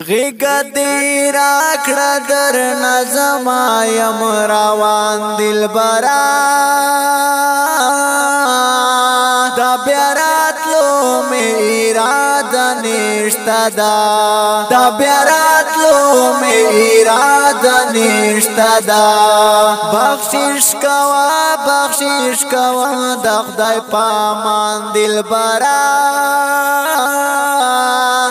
غیګ دې راکړه در نظم یم روان دلبرا دا بیا راتلو مې اراده نشته دا بیا راتلو مې اراده نشته دا بخشش کوا د خدای پامان دلبرا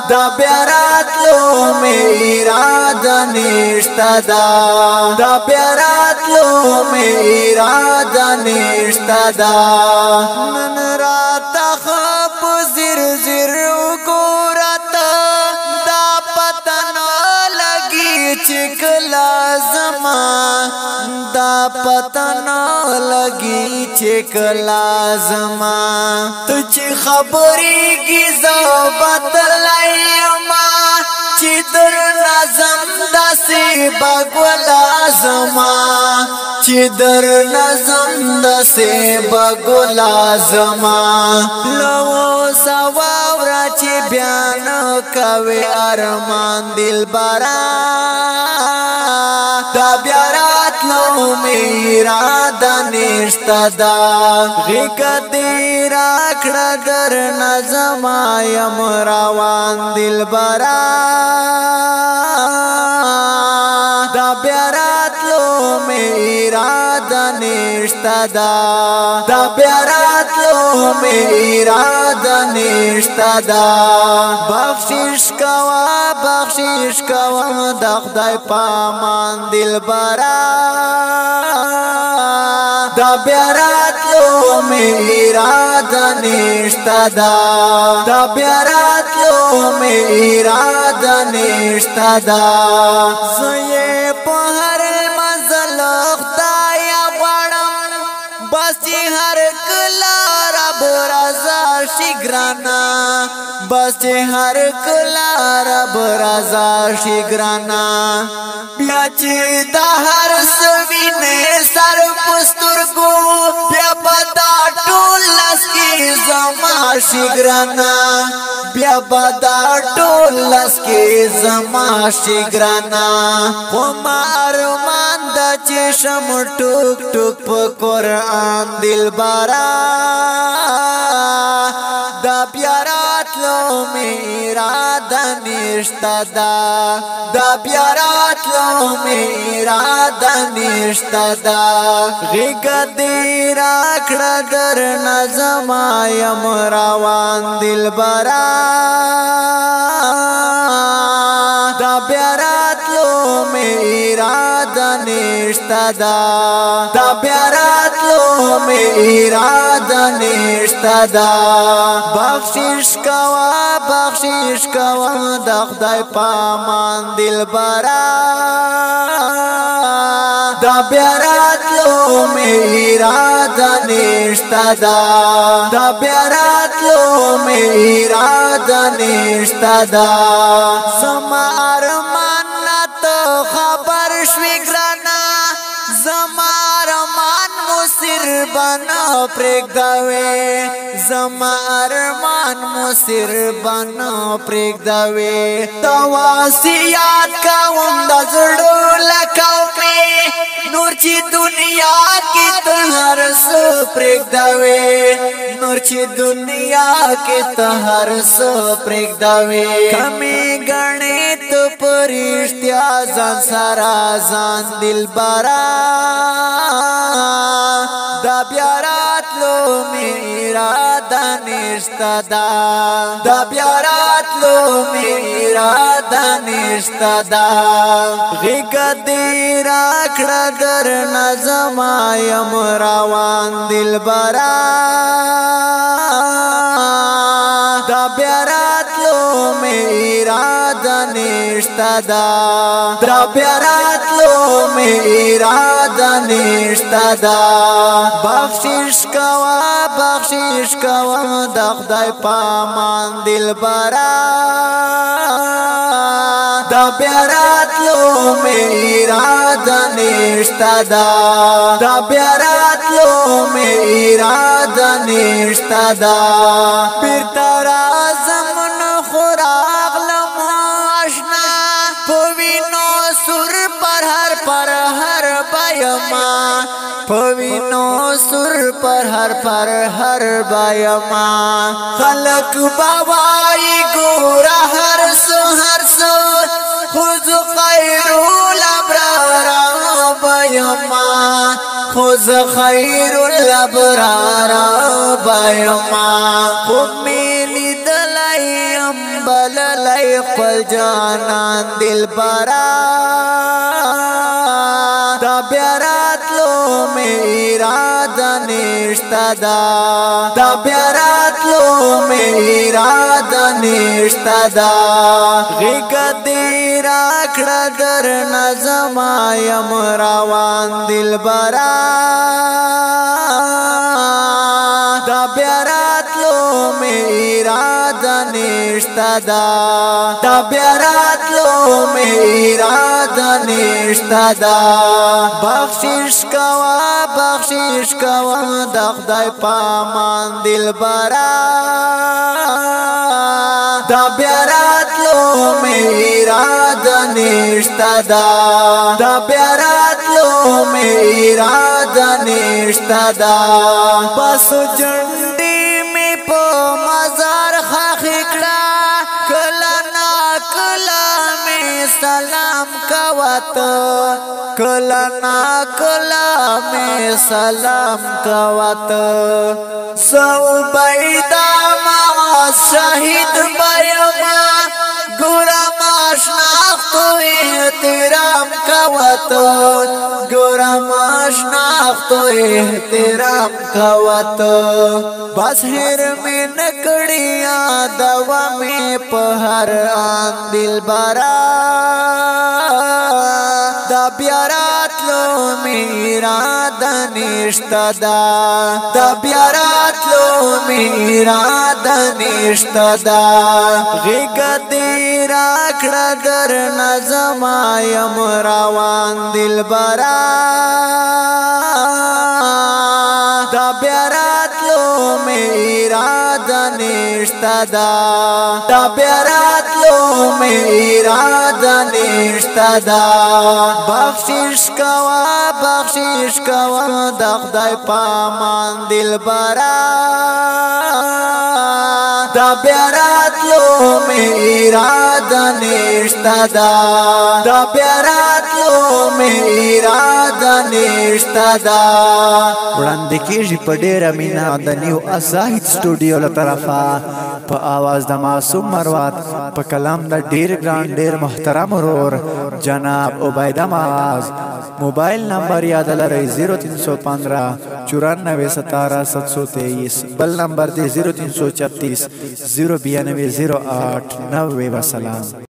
دا بیا راتلو مې اراده نشته دا بیا راتلو مې اراده نشته نن راته خپ زر زر وګورته دا پته نه لګي چې کله زما دا پته نه لګي چې کله زما ته چې خبرېږي زه بدلایما چې در نظم داسې بګولا زما چې در نظم داسې بګولا زما لو سواورا چې بیان کوي ارمان دلبرا دا بیا راتلو مې اراده نشته غیګ دې راکړه در نظم یم روان دلبرا دا بیا راتلو مې اراده نشته دا بیا راتلو مې اراده نشته بخشش کوا د خدای پامان دلبرا دا بیا راتلو مې اراده نشته دا بیا راتلو مې اراده نشته زه په هر منزل خدای غواړم بس چې هر کله رب رضا شي ګرانا بس چې هر کله رب رضا شي ګرانا بیا چې دا هر سوینه سر پسترګو بیا پتا ټول لاس کې زما شي ګرانا بیا پتا ټول لاس کې زما شي ګرانا خو ما ارمان د چشم ټوک ټوک په قرآن دلبرا دا بیا راتلو مې اراده نشته دا بیا راتلو مې اراده نشته غیګ دې راکړه در نظم یم روان دلبرا دا بیا راتلو مې اراده نشته دا بیا راتلو مې اراده نشته بخشش کوا د خدای پامان دلبرا دا بیا راتلو مې اراده نشته دا بیا راتلو مې اراده نشته زما ارمان ته خبر شوي ګرانا زما ارمان مسر بنا پرېږدوي زما ارمان مسر بنا پرېږدوي تواسیات کوم د زړه لکومې نور چې دنیا کې ته هر څه پرېږدوي نور چې دنیا کې ته هر څه پرېږدوي کمې ګڼې ته په رښتیا ځان سره ځان دلبرا دا بیا راتلو مې اراده نشته دا بیا راتلو مې اراده نشته غیګ دې راکړه در نظم یم روان دلبرا دا بیا راتلو مې اراده نشته دا بیا راتلو مې اراده نشته بخشش کوا د خدای پامان دلبرا دا بیا راتلو مې اراده نشته دا بیا راتلو مې اراده نشته بیرته راځم نو خو راغلم آشنا सुर पर हर बयमा पविनो सुर पर हर बयमा खलक बाबाई गोरा हर सो खुद खैरुल अबरार बयमा खुद खैरुल अबरार बयमा मेली दलाई अम्बल लाई पल जानान दिल बरा तब्यारात लो मेरा दनिश्तदा तब्यारात लो मेरा दनिश्तदा गिगदीरा खड़दर नजमायम रावान दिल बरा तब्यारात लो मेरा दनिश्तदा तब्यारात लो मेरा दनिश्तदा बख्शिश कवा दखदाय पामान दिल बरा तब्यारात लो मेरा दनिश्तदा तब्यारात लो मेरा दनिश्तदा बस जंडी में पो मजार खाखिकड़ा कला ना कला में सलाम कवत कला ना कला में सलाम कवत सौ बैदा मा शहीद बयमा गोरा माशनाख तो एहतराम कवत गोरा माशनाख तो एहतराम कवत बसहिर में नकड़िया दवा में पहर आन दिल बरा तब्यारात लो मेरा दनिश्तदा तब्यारात लो मेरा दनिश्तदा गिगदीरा खड़दर नजमायम रावान दिल बरा तब्यारात लो मेरा दनिश्तदा तब्यारात लो मेरा दनिश्तदा बख्शिश कवा दखदाय पामान दिल बरा तब्यारात लो मेरा दनिश्तदा तब्यारात लो मेरा दनिश्तदा वړاندې کېږي په ډېره مینه د نیو ازاهد سټوډیو له طرفه په आवाज د معصوم مروت په کلام د ډېر ګران ډېر محترم ورور جناب عبیده معاذ موبایل نمبر یاد لرئ 0315 94 17 723 بل نمبر دی 0336 092 08 90 وسلام